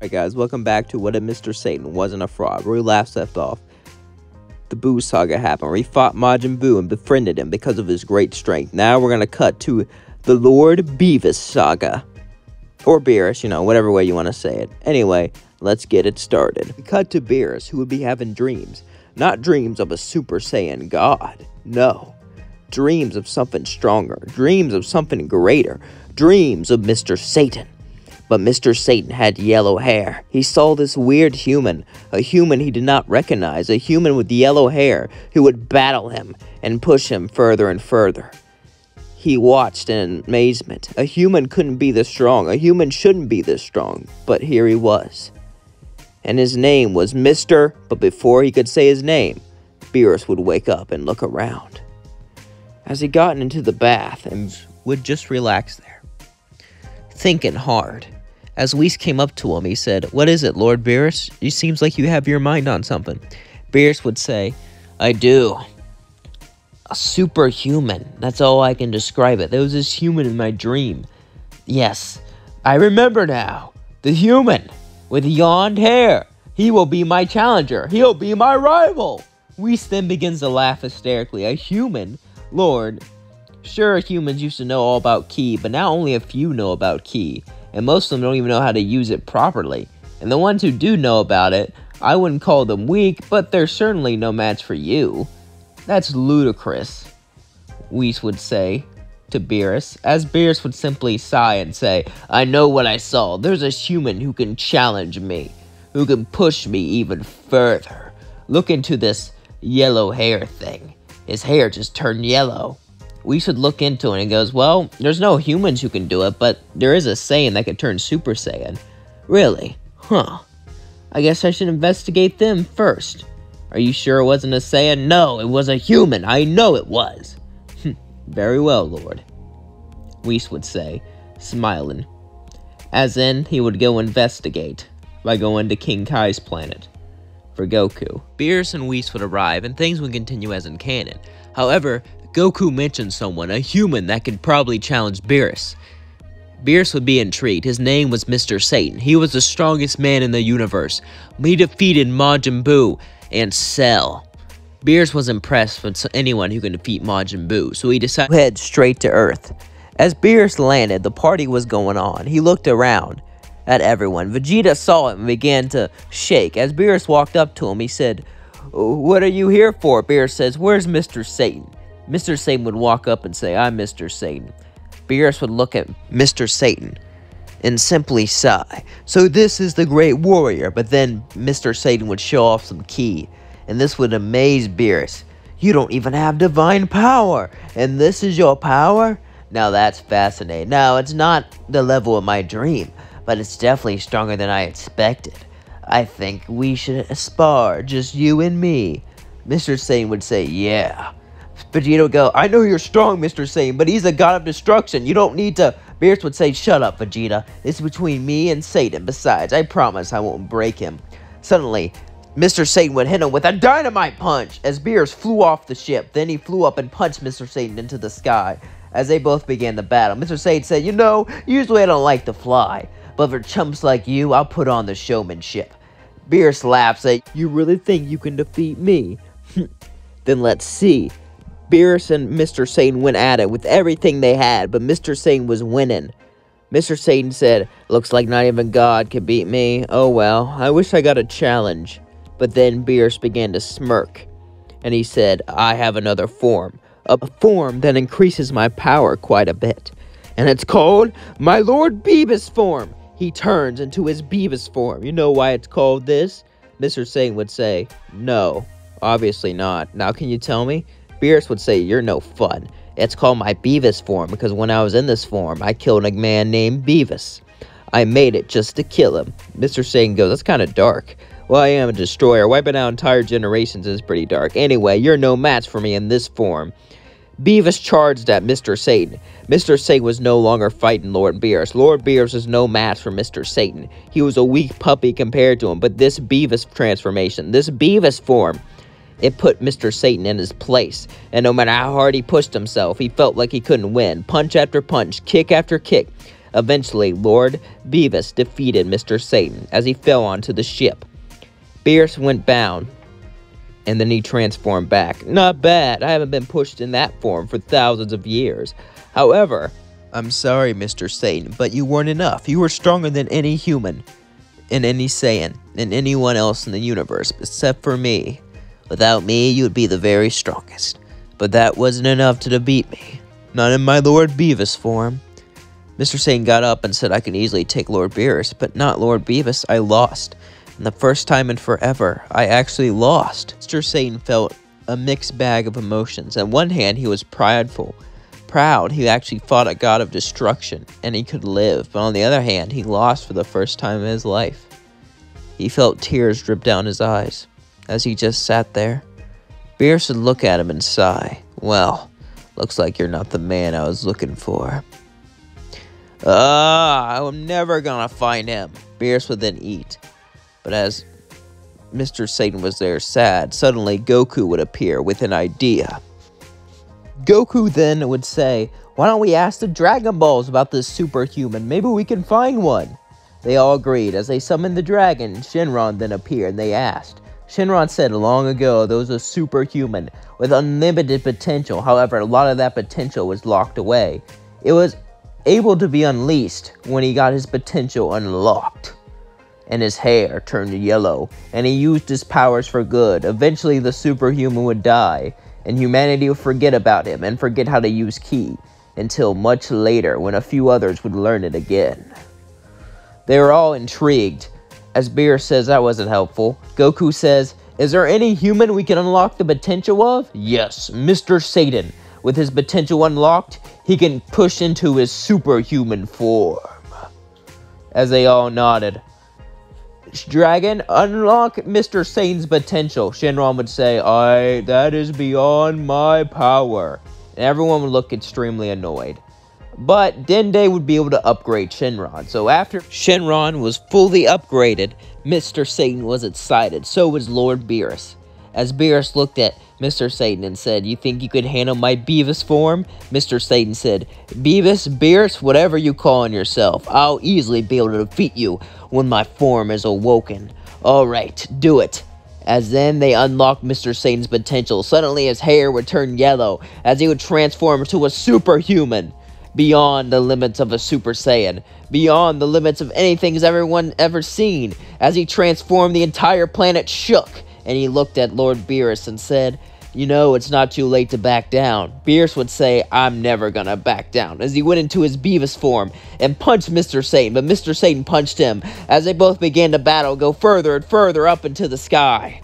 Alright guys, welcome back to What If Mr. Satan Wasn't a Frog, where we last left off. The Buu saga happened, where he fought Majin Buu and befriended him because of his great strength. Now we're gonna cut to the Lord Beerus saga. Or Beerus, whatever way you want to say it. Anyway, let's get it started. We cut to Beerus, who would be having dreams. Not dreams of a Super Saiyan god. No. Dreams of something stronger. Dreams of something greater. Dreams of Mr. Satan. But Mr. Satan had yellow hair. He saw this weird human, a human he did not recognize, a human with yellow hair who would battle him and push him further and further. He watched in amazement. A human couldn't be this strong. A human shouldn't be this strong. But here he was. And his name was Mr. But before he could say his name, Beerus would wake up and look around. As he got into the bath and would just relax there, thinking hard. As Whis came up to him, he said, "What is it, Lord Beerus? It seems like you have your mind on something." Beerus would say, "I do. A superhuman. That's all I can describe it. There was this human in my dream. Yes, I remember now. The human with yawned hair. He will be my challenger. He'll be my rival." Whis then begins to laugh hysterically. A human? Lord. Sure, humans used to know all about Ki, but now only a few know about Ki. And most of them don't even know how to use it properly. And the ones who do know about it, I wouldn't call them weak, but they're certainly no match for you. That's ludicrous, Whis would say to Beerus, as Beerus would simply sigh and say, "I know what I saw. There's a human who can challenge me, who can push me even further. Look into this yellow hair thing. His hair just turned yellow." We should look into it, and goes, "Well, there's no humans who can do it, but there is a Saiyan that can turn Super Saiyan." "Really? Huh. I guess I should investigate them first." "Are you sure it wasn't a Saiyan?" "No, it was a human. I know it was." "Very well, Lord," Whis would say, smiling. As in, he would go investigate by going to King Kai's planet for Goku. Beerus and Whis would arrive, and things would continue as in canon. However, Goku mentioned someone, a human that could probably challenge Beerus. Beerus would be intrigued. His name was Mr. Satan. He was the strongest man in the universe. He defeated Majin Buu and Cell. Beerus was impressed with anyone who can defeat Majin Buu, so he decided to head straight to Earth. As Beerus landed, the party was going on. He looked around at everyone. Vegeta saw him and began to shake. As Beerus walked up to him, he said, "What are you here for?" Beerus says, "Where's Mr. Satan?" Mr. Satan would walk up and say, "I'm Mr. Satan." Beerus would look at Mr. Satan and simply sigh. "So this is the great warrior." But then Mr. Satan would show off some Ki, and this would amaze Beerus. "You don't even have divine power, and this is your power?" Now that's fascinating. Now, it's not the level of my dream, but it's definitely stronger than I expected. "I think we should spar, just you and me." Mr. Satan would say, "Yeah." Vegeta would go, "I know you're strong, Mr. Satan, but he's a god of destruction. You don't need to." Beerus would say, "Shut up, Vegeta. It's between me and Satan. Besides, I promise I won't break him." Suddenly, Mr. Satan would hit him with a dynamite punch as Beerus flew off the ship. Then he flew up and punched Mr. Satan into the sky. As they both began the battle, Mr. Satan said, "Usually I don't like to fly, but for chumps like you, I'll put on the showmanship." Beerus laughed, saying, "You really think you can defeat me? Then let's see." Beerus and Mr. Satan went at it with everything they had, but Mr. Satan was winning. Mr. Satan said, "Looks like not even God can beat me. Oh well, I wish I got a challenge." But then Beerus began to smirk, and he said, "I have another form. A form that increases my power quite a bit. And it's called my Lord Beerus form." He turns into his Beerus form. "You know why it's called this?" Mr. Satan would say, "No, obviously not. Now can you tell me?" Beerus would say, "You're no fun. It's called my Beerus form because when I was in this form, I killed a man named Beerus. I made it just to kill him." Mr. Satan goes, "That's kind of dark." "Well, I am a destroyer. Wiping out entire generations is pretty dark. Anyway, you're no match for me in this form." Beerus charged at Mr. Satan. Mr. Satan was no longer fighting Lord Beerus. Lord Beerus was no match for Mr. Satan. He was a weak puppy compared to him, but this Beerus transformation, this Beerus form, it put Mr. Satan in his place, and no matter how hard he pushed himself, he felt like he couldn't win. Punch after punch, kick after kick, Eventually, Lord Beavis defeated Mr. Satan as he fell onto the ship. Beerus went down, and then he transformed back. Not bad, I haven't been pushed in that form for thousands of years. However, I'm sorry, Mr. Satan, but you weren't enough. You were stronger than any human, and any Saiyan, and anyone else in the universe, except for me. Without me, you would be the very strongest. But that wasn't enough to defeat me. Not in my Lord Beavis form. Mr. Satan got up and said I could easily take Lord Beerus, but not Lord Beavis. I lost. And the first time in forever, I actually lost. Mr. Satan felt a mixed bag of emotions. On one hand, he was prideful. Proud, he actually fought a god of destruction, and he could live. But on the other hand, he lost for the first time in his life. He felt tears drip down his eyes as he just sat there. Beerus would look at him and sigh. Well, looks like you're not the man I was looking for. I'm never gonna find him. Beerus would then eat. But as Mr. Satan was there sad, suddenly Goku would appear with an idea. Goku then would say, why don't we ask the Dragon Balls about this superhuman? Maybe we can find one. They all agreed. As they summoned the dragon, Shenron then appeared and they asked. Shenron said long ago there was a superhuman with unlimited potential. However, a lot of that potential was locked away. It was able to be unleashed when he got his potential unlocked. And his hair turned yellow, and he used his powers for good. Eventually, the superhuman would die, and humanity would forget about him and forget how to use Ki, until much later when a few others would learn it again. They were all intrigued. As Beerus says that wasn't helpful, Goku says, is there any human we can unlock the potential of? Yes, Mr. Satan. With his potential unlocked, he can push into his superhuman form. As they all nodded. Dragon, unlock Mr. Satan's potential. Shenron would say, that is beyond my power. And everyone would look extremely annoyed. But Dende would be able to upgrade Shenron. So after Shenron was fully upgraded, Mr. Satan was excited. So was Lord Beerus. As Beerus looked at Mr. Satan and said, you think you could handle my Beavis form? Mr. Satan said, Beerus, whatever you call on yourself, I'll easily be able to defeat you when my form is awoken. Alright, do it. As then they unlocked Mr. Satan's potential, suddenly his hair would turn yellow as he would transform into a superhuman. Beyond the limits of a Super Saiyan, beyond the limits of anything everyone ever seen. As he transformed, the entire planet shook, and he looked at Lord Beerus and said, you know, it's not too late to back down. Beerus would say, I'm never gonna back down, as he went into his Beavis form and punched Mr. Satan, but Mr. Satan punched him, as they both began to battle, go further and further up into the sky.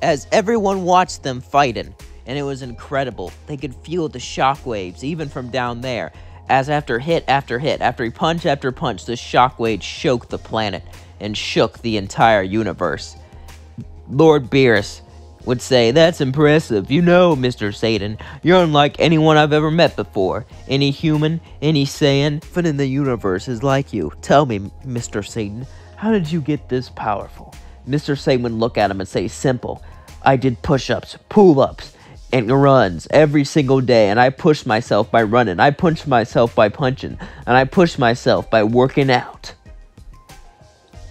As everyone watched them fighting, and it was incredible, they could feel the shockwaves even from down there, as after hit after hit, after punch after punch, the shockwaves shook the planet and shook the entire universe. Lord Beerus would say, that's impressive. You know, Mr. Satan, you're unlike anyone I've ever met before. Any human, any Saiyan, but in the universe is like you. Tell me, Mr. Satan, how did you get this powerful? Mr. Satan would look at him and say, simple. I did push-ups, pull-ups, and runs every single day, and I pushed myself by running, I punched myself by punching, and I pushed myself by working out.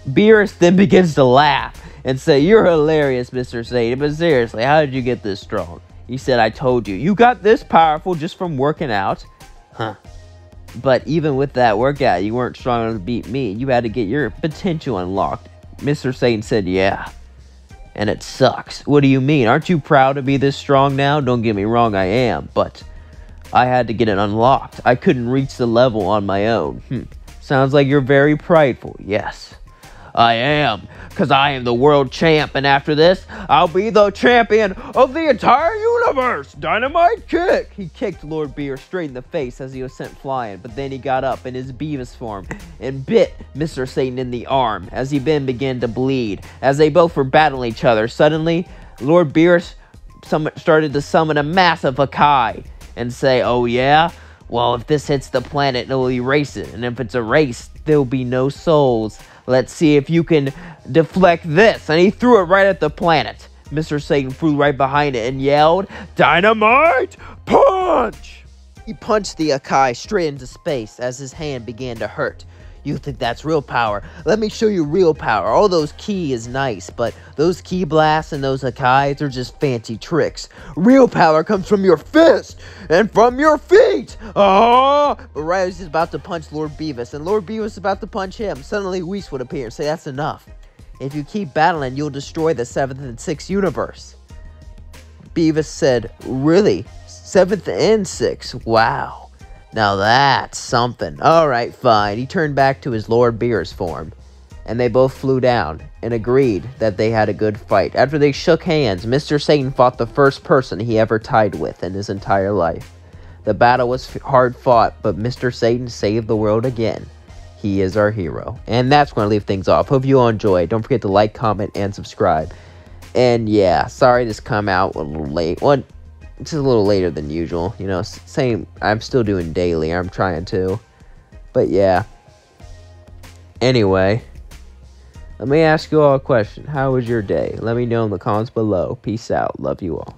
Beerus then begins to laugh and say, you're hilarious, Mr. Satan, but seriously, how did you get this strong? He said, I told you, you got this powerful just from working out. Huh. But even with that workout, you weren't strong enough to beat me. You had to get your potential unlocked. Mr. Satan said, yeah. And it sucks. What do you mean? Aren't you proud to be this strong now? Don't get me wrong, I am. But I had to get it unlocked. I couldn't reach the level on my own. Sounds like you're very prideful. Yes, I am. Because I am the world champ. And after this, I'll be the champion of the entire universe. Dynamite kick. He kicked Lord Beerus straight in the face as he was sent flying. But then he got up in his Beavis form and bit Mr. Satan in the arm as he then began to bleed. As they both were battling each other, suddenly Lord Beerus started to summon a massive Hakai and say, oh yeah? Well, if this hits the planet, it'll erase it. And if it's erased, there'll be no souls. Let's see if you can deflect this. And he threw it right at the planet. Mr. Satan flew right behind it and yelled, Dynamite Punch! He punched the Akai straight into space as his hand began to hurt. You think that's real power? Let me show you real power. All those ki is nice, but those ki blasts and those Akais are just fancy tricks. Real power comes from your fist and from your feet. Oh! But right as he's about to punch Lord Beavis, and Lord Beavis is about to punch him, suddenly Whis would appear and say, "That's enough. If you keep battling, you'll destroy the 7th and 6th universe." Beavis said, "Really? 7th and 6th? Wow. Now that's something. Alright, fine." He turned back to his Lord Beerus form, and they both flew down and agreed that they had a good fight. After they shook hands, Mr. Satan fought the first person he ever tied with in his entire life. The battle was hard fought, but Mr. Satan saved the world again. He is our hero. And that's going to leave things off. Hope you all enjoyed. Don't forget to like, comment, and subscribe. And yeah, sorry this come out a little late. Well, it's a little later than usual, you know, same, I'm still doing daily, I'm trying to, but yeah. Anyway, let me ask you all a question. How was your day? Let me know in the comments below. Peace out. Love you all.